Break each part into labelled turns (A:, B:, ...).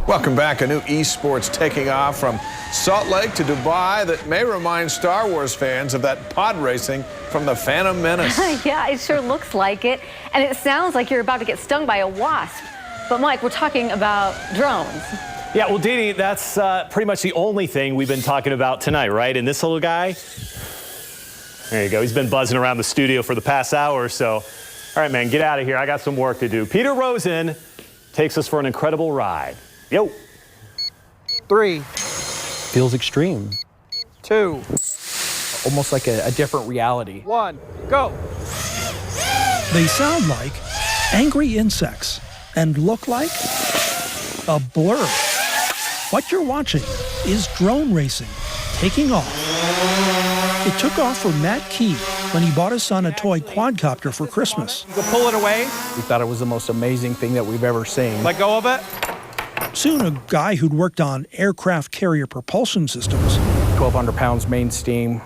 A: Welcome back. A new esports taking off from Salt Lake to Dubai that may remind Star Wars fans of that pod racing from the Phantom Menace.
B: Yeah, it sure looks like it. And it sounds like you're about to get stung by a wasp. But Mike, we're talking about drones.
C: Yeah, well, Dee, that's pretty much the only thing we've been talking about tonight, right? And this little guy, there you go. He's been buzzing around the studio for the past hour or so. All right, man, get out of here. I got some work to do. Peter Rosen takes us for an incredible ride. Yo.
D: 3. Feels extreme. 2. Almost like a different reality. 1. Go.
E: They sound like angry insects and look like a blur. What you're watching is drone racing taking off. It took off for Matt Key when he bought his son a toy quadcopter for Christmas.
D: You can pull it away. We thought it was the most amazing thing that we've ever seen. Let go of it.
E: Soon, a guy who'd worked on aircraft carrier propulsion systems
D: 1,200 pounds main steam.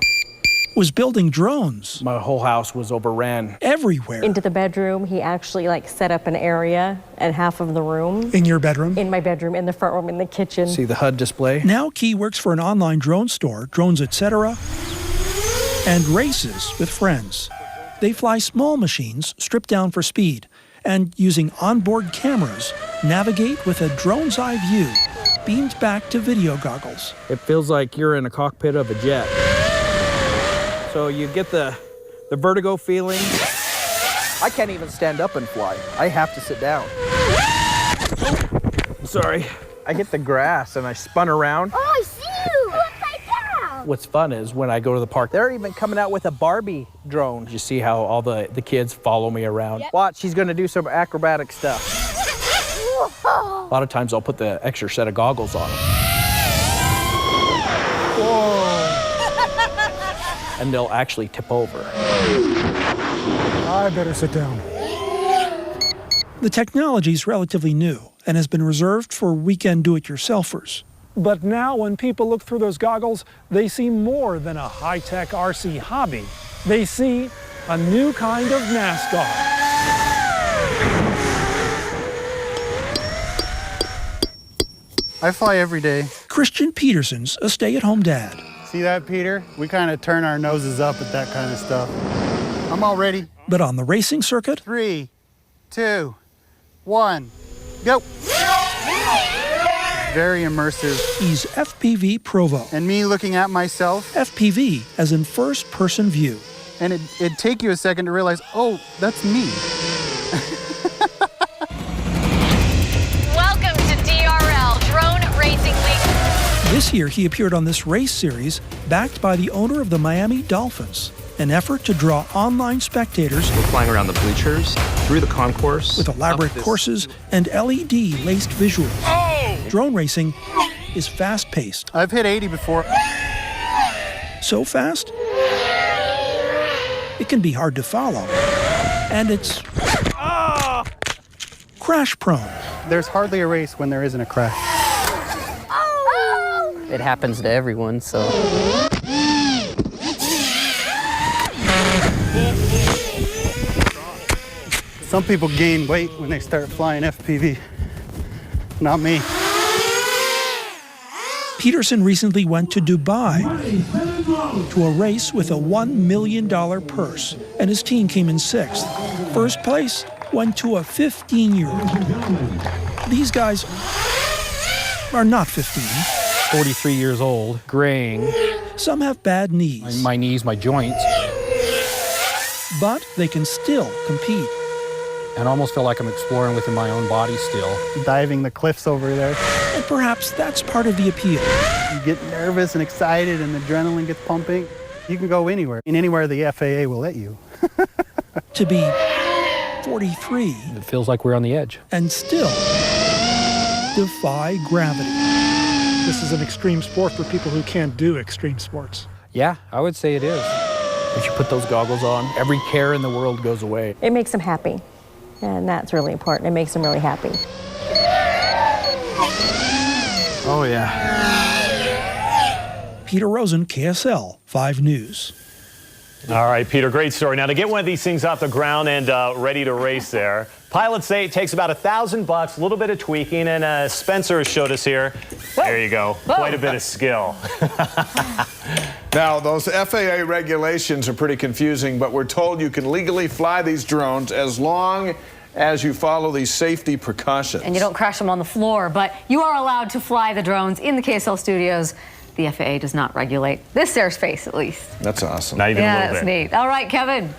E: was building drones
D: My whole house was overran.
E: everywhere.
F: Into the bedroom, he actually set up an area at half of the room.
E: In your bedroom?
F: In my bedroom, in the front room, in the kitchen.
D: See the HUD display?
E: Now Key works for an online drone store, Drones Etc., and races with friends. They fly small machines stripped down for speed, and using onboard cameras, navigate with a drone's eye view beamed back to video goggles.
D: It feels like you're in a cockpit of a jet. So you get the vertigo feeling. I can't even stand up and fly. I have to sit down. Sorry. I hit the grass and I spun around.
G: Oh, I see you! Upside down!
D: What's fun is when I go to the park, they're even coming out with a Barbie drone. You see how all the kids follow me around.
G: Yep.
D: Watch, she's gonna do some acrobatic stuff. A lot of times I'll put the extra set of goggles on them. And they'll actually tip over.
E: I better sit down. The technology's relatively new and has been reserved for weekend do-it-yourselfers.
H: But now when people look through those goggles, they see more than a high-tech RC hobby. They see a new kind of NASCAR.
I: I fly every day.
E: Christian Peterson's a stay-at-home dad.
I: See that, Peter? We kind of turn our noses up at that kind of stuff. I'm all ready.
E: But on the racing circuit,
I: 3, 2, 1, go. Very immersive.
E: he's FPV Provo.
I: And me looking at myself,
E: FPV as in first-person view.
I: and it'd take you a second to realize, oh, that's me.
J: Welcome to DRL, Drone Racing Week.
E: This year, he appeared on this race series backed by the owner of the Miami Dolphins, an effort to draw online spectators
K: We're flying around the bleachers, through the concourse.
E: with elaborate
K: up this-
E: courses and LED-laced visuals. Drone racing is fast-paced.
I: I've hit 80 before.
E: So fast, it can be hard to follow. And it's crash-prone.
I: There's hardly a race when there isn't a crash.
L: It happens to everyone, so.
I: Some people gain weight when they start flying FPV. Not me.
E: Peterson recently went to Dubai to a race with a $1 million purse, and his team came in 6th. First place went to a 15-year-old. These guys are not 15.
D: 43 years old, graying.
E: Some have bad knees,
D: My knees, my joints.
E: but they can still compete.
D: And I almost feel like I'm exploring within my own body still.
I: Diving the cliffs over there.
E: And perhaps that's part of the appeal.
I: You get nervous and excited and the adrenaline gets pumping. You can go anywhere, and anywhere the FAA will let you.
E: To be 43
D: It feels like we're on the edge.
E: and still defy gravity.
H: This is an extreme sport for people who can't do extreme sports.
D: Yeah, I would say it is. If you put those goggles on, every care in the world goes away.
F: It makes him happy. And that's really important. It makes him really happy.
D: Oh, yeah.
E: Peter Rosen, KSL 5 News.
C: All right, Peter, great story. Now, to get one of these things off the ground and ready to race there, Pilots say it takes about $1,000, a little bit of tweaking, and Spencer has showed us here. There you go. Quite a bit of skill.
A: Now, those FAA regulations are pretty confusing, but we're told you can legally fly these drones as long as you follow these safety precautions.
B: And you don't crash them on the floor, but you are allowed to fly the drones in the KSL studios. The FAA does not regulate this airspace, at least.
A: That's awesome.
C: Not even a little bit.
B: Yeah, that's neat. All right, Kevin.